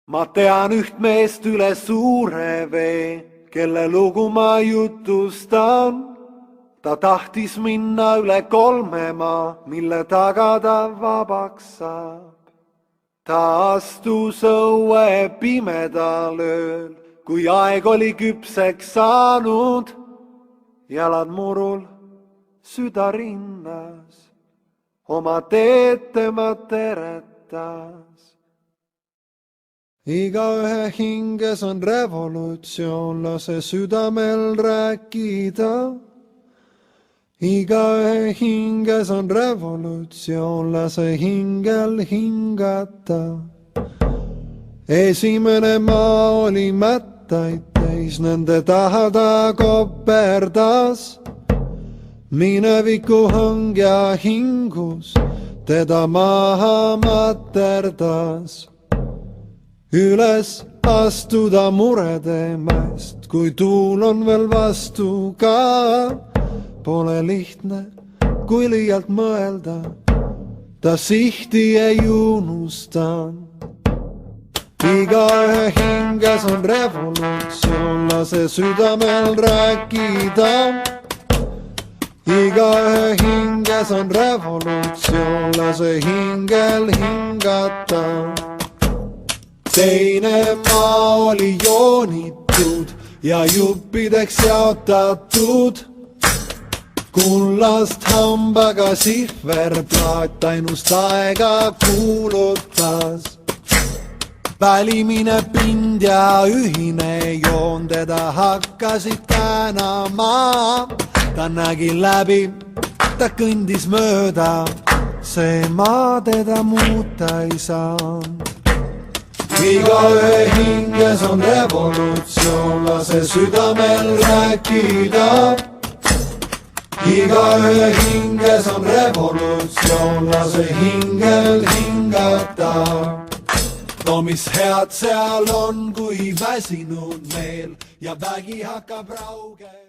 ma tean üht meest üle suure vee, kelle lugu ma jutustan. Ta tahtis minna üle 3 maa, mille taga ta vabaks saab. Ta astus õue pimedal ööl, kui aeg oli küpseks saanud. Jalad murul, süda rinnas, oma teed tema teretas. Igaühe hinges on revolutsioon, lase südamel rääkida. Igaühe hinges on revolutsioon, lase hingel hingata. Esimene maa oli mättaid täis, nende taha ta koperdas. Mineviku hõng ja hingus teda maha materdas. Üles astuda murede mäest, kui tuul on veel vastu ka. Pole lihtne, kui liialt mõelda, ta sihti ei unusta. Igaühe hinges on revolutsioon, lase südamel rääkida. Igaühe hinges on revolutsioon, lase hingel hingata. Teine maa oli joonitud ja juppideks jaotatud. Kullast hambaga sihverplaat ainust aega kuulutas. Välimine pind ja ühine joon teda hakkasid käänama. Ta nägi läbi, ta kõndis mööda, see maa teda muuta ei saanud. Igaühe hinges on revolutsioon, lase südamel rääkida. Igaühe hinges on revolutsioon, lase hingel hingata. No mis head seal on, kui väsinud meel ja vägi hakkab rauge.